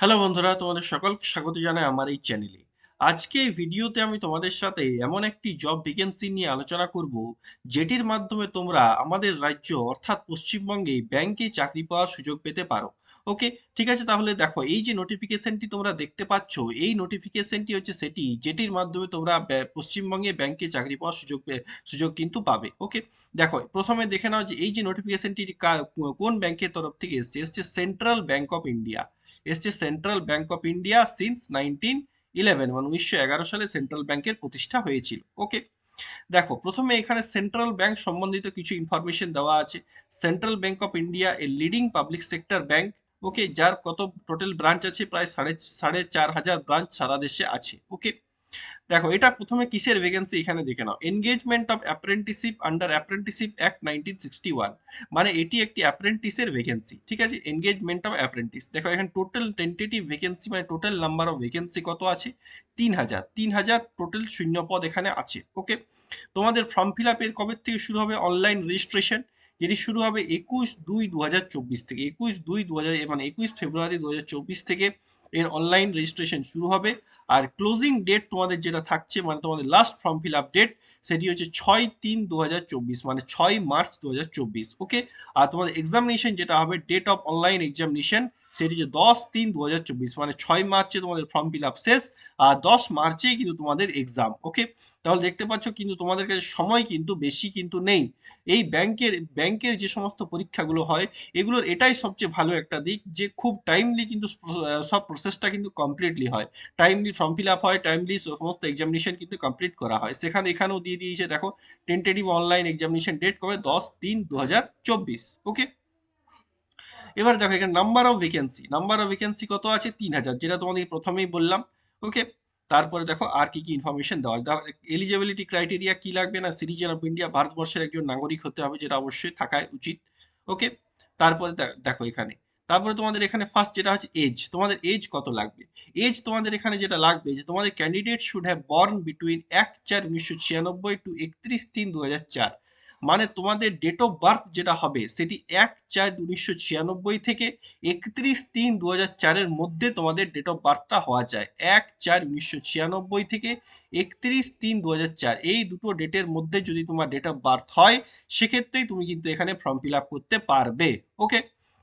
Hello বন্ধুরা, তোমাদের সকলকে স্বাগত জানাই আমার এই চ্যানেলে। আজকে এই ভিডিওতে আমি তোমাদের সাথে এমন একটি জব ভ্যাকেন্সি নিয়ে আলোচনা করব, যেটির মাধ্যমে তোমরা আমাদের রাজ্য অর্থাৎ পশ্চিমবঙ্গে ব্যাংকে চাকরি পাওয়ার সুযোগ পেতে পারো। ওকে, ঠিক আছে। তাহলে দেখো, এই যে নোটিফিকেশনটি তোমরা দেখতে পাচ্ছ, এই নোটিফিকেশনটি হচ্ছে সেটি যেটির মাধ্যমে তোমরা পশ্চিমবঙ্গে ব্যাংকে চাকরি পাওয়ার সুযোগ কিন্তু পাবে। ওকে, দেখো প্রথমে দেখে নাও যে এই যে নোটিফিকেশনটি কোন ব্যাংকের তরফ থেকে এসছে সেন্ট্রাল ব্যাংক অফ ইন্ডিয়া। এসছে central bank of India since 1911, মানে 1911 সালে সেন্ট্রাল ব্যাংকের প্রতিষ্ঠা হয়েছিল। ওকে, দেখো প্রথমে এখানে সেন্ট্রাল ব্যাংক সম্বন্ধিত কিছু ইনফরমেশন দেওয়া আছে। Central bank of India a leading public sector bank. Okay, যার কত টোটাল ব্রাঞ্চ আছে, প্রায় সাড়ে সাড়ে 4,000 ব্রাঞ্চ সারা দেশে আছে। ওকে, দেখো এটা প্রথমে কিসের ভ্যাকেন্সি এখানে দেখে নাও। Engagement of apprenticeship under apprenticeship act 1961, মানে এটি একটি অ্যাপ্রেন্টিসের ভ্যাকেন্সি। ঠিক আছে, এনগেজমেন্ট অফ অ্যাপ্রেন্টিস। দেখো এখানে টোটাল টেন্টেটিভ ভ্যাকেন্সি মানে টোটাল নাম্বার অফ ভ্যাকেন্সি কত আছে? 3,000 টোটাল শূন্য পদ এখানে আছে। ওকে, তোমাদের ফর্ম ফিল আপের কবে থেকে শুরু হবে? অনলাইন রেজিস্ট্রেশন, যেটি শুরু হবে 21/2/2024 থেকে। 21/2/2000 মানে 21 ফেব্রুয়ারি 2024 থেকে এর অনলাইন রেজিস্ট্রেশন শুরু হবে। আর ক্লোজিং ডেট তোমাদের যেটা থাকছে, মানে তোমাদের last form fill up date, সেটি হচ্ছে 6/3/2024, মানে 6 মার্চ 2024। ওকে, আর তোমাদের এক্সামিনেশন যেটা হবে, ডেট অফ অনলাইন এক্সামিনেশন, সেটি হচ্ছে 10/3/2024, মানে 6 মার্চে তোমাদের ফর্ম ফিল আপ শেষ, আর 10 মার্চেই কিন্তু তোমাদের এক্সাম। ওকে, তাহলে দেখতে পাচ্ছ কিন্তু তোমাদের কাছে সময় কিন্তু বেশি কিন্তু নেই। এই ব্যাংকের যে সমস্ত পরীক্ষাগুলো হয়, এগুলোর এটাই সবচেয়ে ভালো একটা দিক যে খুব টাইমলি কিন্তু সব প্রসেসটা কিন্তু কমপ্লিটলি হয়। টাইমলি ফর্ম ফিল আপ হয়, টাইমলি সমস্ত এক্সামিনেশন কিন্তু কমপ্লিট করা হয়। এখানেও দিয়ে দিয়েছে দেখো, টেন্টেটিভ অনলাইন এক্সামিনেশন ডেট কবে? 10/3/2024। ওকে, এবার দেখো এখানে নাম্বার অফ ভ্যাকেন্সি কত আছে? 3,000, যেটা তোমাদের প্রথমেই বললাম। ওকে, তারপরে দেখো আর কি কি ইনফরমেশন দেওয়া হয়। এলিজিবিলিটি ক্রাইটেরিয়া কি লাগবে না? সিটিজেন অফ ইন্ডিয়া, ভারতবর্ষের একজন নাগরিক হতে হবে, যেটা অবশ্যই থাকাই উচিত। ওকে, তারপরে দেখো এখানে, তারপরে তোমাদের এখানে ফার্স্ট যেটা হচ্ছে এজ, তোমাদের এজ কত লাগবে? এজ তোমাদের এখানে যেটা লাগবে, যে তোমাদের candidate should have born between 1/4/1996 to 31/3/2004, মানে তোমাদের ডেট অফ বার্থ যেটা হবে সেটি 1/4/1996 থেকে 31/3/2004-এর মধ্যে তোমাদের ডেট অফ বার্থটা হওয়া যায়। 1/4/1996 থেকে 31/3/2004 এই দুটো ডেটের মধ্যে যদি তোমার ডেট অফ বার্থ হয়, সেক্ষেত্রেই তুমি কিন্তু এখানে ফর্ম ফিল আপ করতে পারবে। ওকে,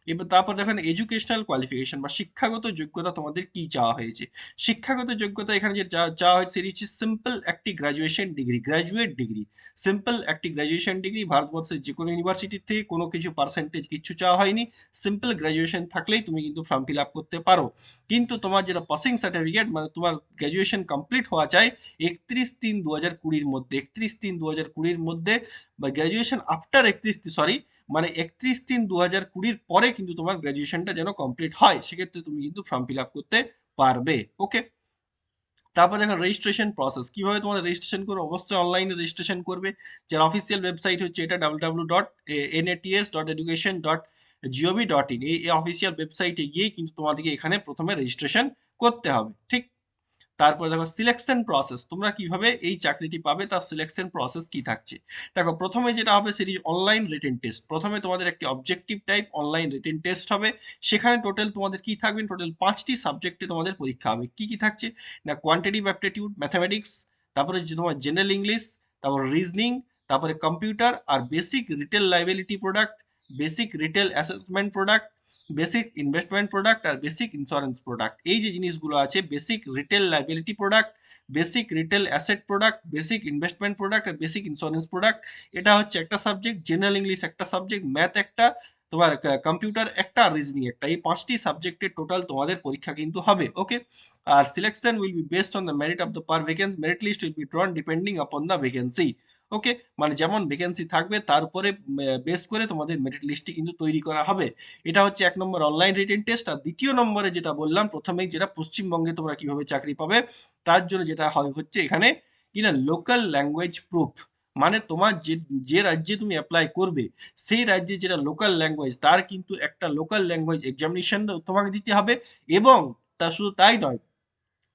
এবার তারপর দেখেন এডুকেশনাল কোয়ালিফিকেশন বা শিক্ষাগত যোগ্যতা তোমাদের কি চাওয়া হয়েছে। শিক্ষাগত যোগ্যতা এখানে যে চাওয়া হয়েছে সেটি হচ্ছে সিম্পল একটি graduation degree, graduate degree. Simple একটি গ্র্যাজুয়েশন ডিগ্রি, ভারতবর্ষের যে কোনো ইউনিভার্সিটি থেকে কোনো কিছু পার্সেন্টেজ কিচ্ছু চাওয়া হয়নি। সিম্পল গ্র্যাজুয়েশন থাকলেই তুমি কিন্তু ফর্ম ফিল আপ করতে পারো। কিন্তু তোমার যেটা পাসিং সার্টিফিকেট, মানে তোমার গ্র্যাজুয়েশন কমপ্লিট হওয়া চাই 31/3/2020-র মধ্যে, 31/3/2020-র মধ্যে, বা গ্র্যাজুয়েশন আফটার 31, মানে 31/3/2020-র পরে কিন্তু তোমার গ্র্যাজুয়েশনটা যেন কমপ্লিট হয়, সেক্ষেত্রে তুমি কিন্তু ফর্ম ফিল আপ করতে পারবে। ওকে, তারপর দেখো রেজিস্ট্রেশন প্রসেস, কিভাবে তোমাদের রেজিস্ট্রেশন করবে? অবশ্যই অনলাইনে রেজিস্ট্রেশন করবে। যার অফিসিয়াল ওয়েবসাইট হচ্ছে এটা www.nats.education.gov.in, এই অফিসিয়াল ওয়েবসাইটে গিয়ে কিন্তু তোমাদেরকে এখানে প্রথমে রেজিস্ট্রেশন করতে হবে। ঠিক, তারপরে দেখো সিলেকশন প্রসেস, তোমরা কিভাবে এই চাকরিটি পাবে তার সিলেকশন প্রসেস কি থাকছে। দেখো প্রথমে যেটা হবে সেটি অনলাইন রিটেন টেস্ট। প্রথমে তোমাদের একটি objective type online written test হবে। সেখানে টোটাল তোমাদের কি থাকবে? টোটাল 5টি সাবজেক্টে তোমাদের পরীক্ষা হবে। কি কি থাকছে না? কোয়ান্টিটিভ অ্যাপটিটিউড, ম্যাথামেটিক্স, তারপরে যে তোমার জেনারেল ইংলিশ, তারপর রিজনিং, তারপরে কম্পিউটার, আর basic retail liability product, basic retail assessment product, basic investment product, আর বেসিক ইন্স্যুরেন্স প্রোডাক্ট। এই যে জিনিসগুলো আছে, basic retail liability product, basic retail asset product, basic investment product, আর বেসিক ইন্স্যুরেন্স প্রোডাক্ট, এটা হচ্ছে একটা সাবজেক্ট। জেনারেল ইংলিশ একটা সাবজেক্ট, ম্যাথ একটা, তোমার কম্পিউটার একটা, আর রিজনিং একটা, এই 5টি সাবজেক্টের টোটাল তোমাদের পরীক্ষা কিন্তু হবে। ওকে, আর selection will be based on the merit of the per vacancy, merit list will be drawn depending upon the vacancy. Okay, মানে যেমন ভ্যাকেন্সি থাকবে তার উপরে বেস করে তোমাদের মেরিট লিস্টটি কিন্তু তৈরি করা হবে। এটা হচ্ছে 1 নম্বর অনলাইন রিটেন টেস্ট। আর দ্বিতীয় নম্বরে যেটা বললাম প্রথমেই, যেটা পশ্চিমবঙ্গে তোমরা কিভাবে চাকরি পাবে তার জন্য যেটা হয় হচ্ছে এখানে কিনা লোকাল ল্যাঙ্গুয়েজ প্রুফ, মানে তোমার যে যে রাজ্যে তুমি অ্যাপ্লাই করবে সেই রাজ্যে যেটা লোকাল ল্যাঙ্গুয়েজ, তার কিন্তু একটা লোকাল ল্যাঙ্গুয়েজ এক্সামিনেশন তোমাকে দিতে হবে। এবং তা শুধু তাই নয়,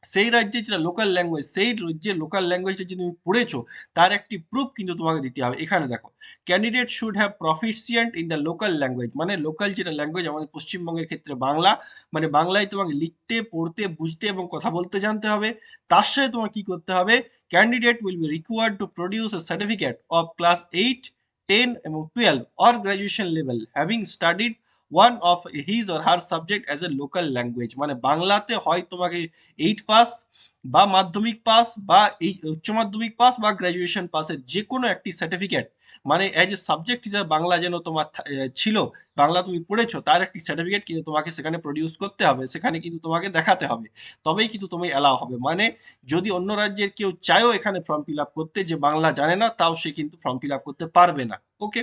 সেই রাজ্যের যেটা লোকাল ল্যাঙ্গুয়েজ, সেই রাজ্যের লোকাল ল্যাঙ্গুয়েজটা যে তুমি পড়েছো তার একটি প্রুফ কিন্তু তোমাকে দিতে হবে। এখানে দেখো, candidate should have proficient in the local language, মানে লোকাল যেটা ল্যাঙ্গুয়েজ আমাদের পশ্চিমবঙ্গের ক্ষেত্রে বাংলা, মানে বাংলায় তোমাকে লিখতে, পড়তে, বুঝতে এবং কথা বলতে জানতে হবে। তার সাথে তোমার কি করতে হবে, candidate will be required to produce A certificate of class 8, 10 এবং 12 or graduation level having studied one of his or her subject as a local language. মানে বাংলাতে হয় তোমাকে 8 পাস বা মাধ্যমিক পাস বা এই উচ্চ মাধ্যমিক পাস বা গ্র্যাজুয়েশন পাসের যে কোনো একটি সার্টিফিকেট, মানে অ্যাজ এ সাবজেক্ট হিসাবে বাংলা যেন তোমার ছিল, বাংলা তুমি পড়েছো তার একটি সার্টিফিকেট কিন্তু তোমাকে সেখানে প্রডিউস করতে হবে, সেখানে কিন্তু তোমাকে দেখাতে হবে, তবেই কিন্তু তুমি অ্যালাউ হবে। মানে যদি অন্য রাজ্যের কেউ চায়ও এখানে ফর্ম ফিল আপ করতে যে বাংলা জানে না, তাও সে কিন্তু ফর্ম ফিল আপ করতে পারবে না। ওকে,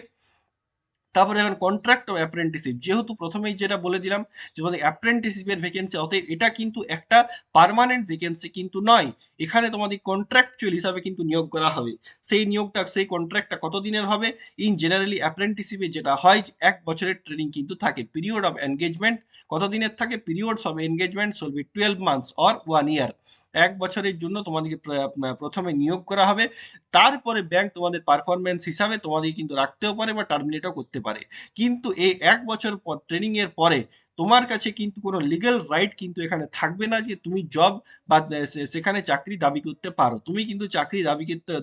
তারপরে এখন কন্ট্রাক্ট অফ অ্যাপ্রেন্টিসশিপ, যেহেতু প্রথমেই যেটা বলে দিলাম যে তোমাদের অ্যাপ্রেন্টিসশিপের ভ্যাকেন্সি, অতএব এটা কিন্তু একটা পার্মানেন্ট ভ্যাকেন্সি কিন্তু নয়, এখানে তোমাদের কন্ট্রাকচুয়াল হিসাবে কিন্তু নিয়োগ করা হবে। সেই নিয়োগটা, সেই কন্ট্রাক্টটা কত দিনের হবে, ইন জেনারেলি অ্যাপ্রেন্টিসশিপে যেটা হয় 1 বছরের ট্রেনিং কিন্তু থাকে। পিরিয়ড অফ এনগেজমেন্ট কত দিনের থাকে, periods of engagement should be 12 months or 1 ইয়ার। 1 বছরের জন্য তোমাদেরকে প্রথমে নিয়োগ করা হবে, তারপরে ব্যাংক তোমাদের পারফরমেন্স হিসাবে তোমাদের কিন্তু রাখতেও পারে বা টার্মিনেটও করতে পারে। কিন্তু এই 1 বছর পর ট্রেনিং এর পরে তোমার কাছে কিন্তু কোনো লিগ্যাল রাইট কিন্তু এখানে থাকবে না যে তুমি জব বা সেখানে চাকরি দাবি করতে পারো। তুমি কিন্তু চাকরি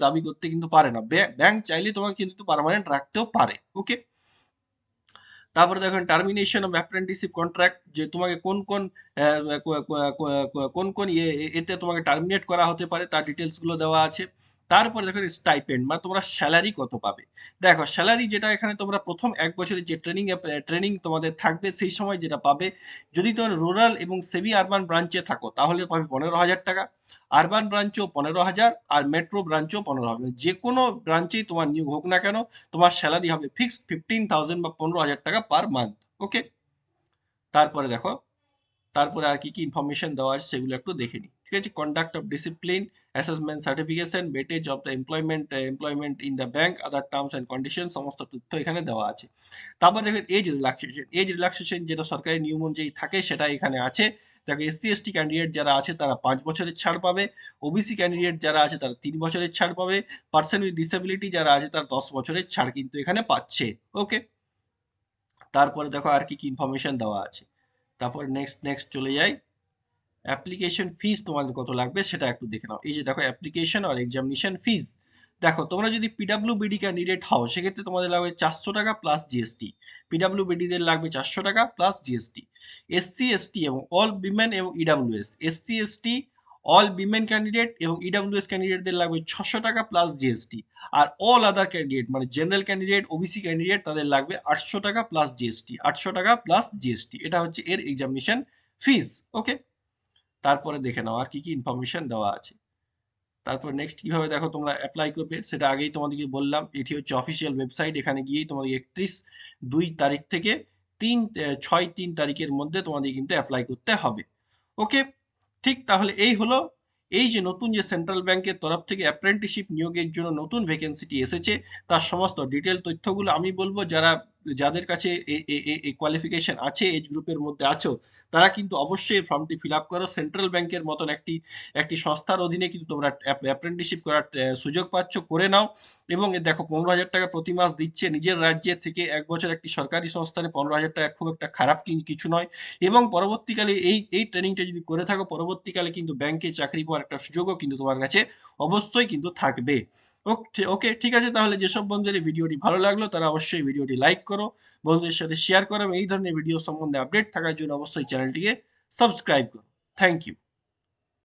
দাবি করতে কিন্তু পারে না, ব্যাংক চাইলে তোমাকে কিন্তু পার্মানেন্ট রাখতেও পারে। ওকে, তারপরে দেখেন টার্মিনেশন অফ অ্যাপ্রেন্টিসশিপ কন্ট্রাক্ট, যে তোমাকে কোন কোন কোন কোন এতে তোমাকে টার্মিনেট করা হতে পারে তার ডিটেলস গুলো দেওয়া আছে। তারপরে দেখো স্টাইপেন্ড, মানে তোমরা স্যালারি কত পাবে। দেখো স্যালারি যেটা এখানে তোমরা প্রথম 1 বছরের যে ট্রেনিং তোমাদের থাকবে সেই সময় যেটা পাবে, যদি তোমরা রুরাল এবং সেমি আরবান ব্রাঞ্চে থাকো তাহলে পাবে 15,000 টাকা, আরবান ব্রাঞ্চেও 15,000 আর মেট্রো ব্রাঞ্চেও 15,000, যে কোনো ব্রাঞ্চেই তোমার নিয়োগ হোক না কেন তোমার স্যালারি হবে ফিক্সড 15,000 বা 15,000 টাকা পার মান্থ। ওকে, তারপরে দেখো, তারপরে আর কি কি ইনফরমেশন দেওয়া আছে সেগুলো একটু দেখে নিই। ঠিক আছে, conduct of discipline, assessment, certification, weightage of the employment in the bank, other terms and condition, সমস্ত তথ্য এখানে দেওয়া আছে। তারপর দেখেন এজ রিল্যাক্সেশন যেটা সরকারি নিয়ম অনুযায়ী থাকে সেটা এখানে আছে। দেখো SC ST ক্যান্ডিডেট যারা আছে তারা 5 বছরের ছাড় পাবে, ওবিসি ক্যান্ডিডেট যারা আছে তারা 3 বছরের ছাড় পাবে, পার্সন উইথ ডিসেবিলিটি যারা আছে তারা 10 বছরের ছাড় কিন্তু এখানে পাচ্ছে। ওকে, তারপরে দেখো আর কি কি ইনফরমেশন দেওয়া আছে। তারপরে নেক্সট নেক্সট চলে যাই, অ্যাপ্লিকেশন ফিস তোমাদের কত লাগবে সেটা একটু দেখে নাও। এই যে দেখো অ্যাপ্লিকেশন আর এক্সামিনেশন ফিস, দেখো তোমরা যদি পিডাব্লিউবিডি ক্যান্ডিডেট হও সেক্ষেত্রে তোমাদের লাগবে 400 টাকা প্লাস জিএসটি, পিডাব্লিউবিডি দের লাগবে 400 টাকা প্লাস জিএসটি। SC ST এবং অল বিমেন এবং EWS, SC ST all women candidate এবং ইডাব্লিউএস ক্যান্ডিডেটদের লাগবে 600 টাকা প্লাস জিএসটি। আর অল আদার ক্যান্ডিডেট মানে জেনারেল ক্যান্ডিডেট, ওবিসি ক্যান্ডিডেট তাদের লাগবে 800 টাকা প্লাস জিএসটি, 800 টাকা প্লাস জিএসটি, এটা হচ্ছে এর এক্সামিনেশন ফিস। ওকে, তারপরে দেখে নাও আর কি কি ইনফরমেশন দেওয়া আছে। তারপর নেক্সট কিভাবে দেখো তোমরা অ্যাপ্লাই করবে সেটা আগেই তোমাদেরকে বললাম, এটি হচ্ছে অফিসিয়াল ওয়েবসাইট, এখানে গিয়েই তোমাদের 31/2 থেকে 6/3 তারিখের মধ্যে তোমাদের কিন্তু অ্যাপ্লাই করতে হবে। ওকে, ঠিক তাহলে এই হলো, এই যে নতুন যে সেন্ট্রাল ব্যাংকের তরফ থেকে অ্যাপ্রেন্টিসশিপ নিয়োগের জন্য নতুন ভ্যাকেন্সিটি এসেছে তার সমস্ত ডিটেল তথ্যগুলো আমি বলবো, যাদের কাছে এই কোয়ালিফিকেশন আছে, এজ গ্রুপের মধ্যে আছো, তারা কিন্তু অবশ্যই ফর্মটি ফিল আপ করো। সেন্ট্রাল ব্যাংকের মতন একটি একটি সংস্থার অধীনে কিন্তু তোমরা অ্যাপ্রেন্টিসশিপ করার সুযোগ পাচ্ছ, করে নাও। এবং দেখো 15,000 টাকা প্রতি মাস দিচ্ছে নিজের রাজ্যে থেকে, 1 বছর একটি সরকারি সংস্থানে 15,000 টাকা খুব একটা খারাপ কিছু নয়। এবং পরবর্তীকালে এই ট্রেনিংটা যদি করে থাকো পরবর্তীকালে কিন্তু ব্যাংকে চাকরি পাওয়ার একটা সুযোগও কিন্তু তোমার কাছে অবশ্যই কিন্তু থাকবে। ওকে ওকে, ঠিক আছে, তাহলে যেসব বন্ধুদের এই ভিডিওটি ভালো লাগলো তারা অবশ্যই ভিডিওটি লাইক করো, বন্ধুদের সাথে শেয়ার করো এবং এই ধরনের ভিডিও সম্বন্ধে আপডেট থাকার জন্য অবশ্যই চ্যানেলটিকে সাবস্ক্রাইব করো। Thank you.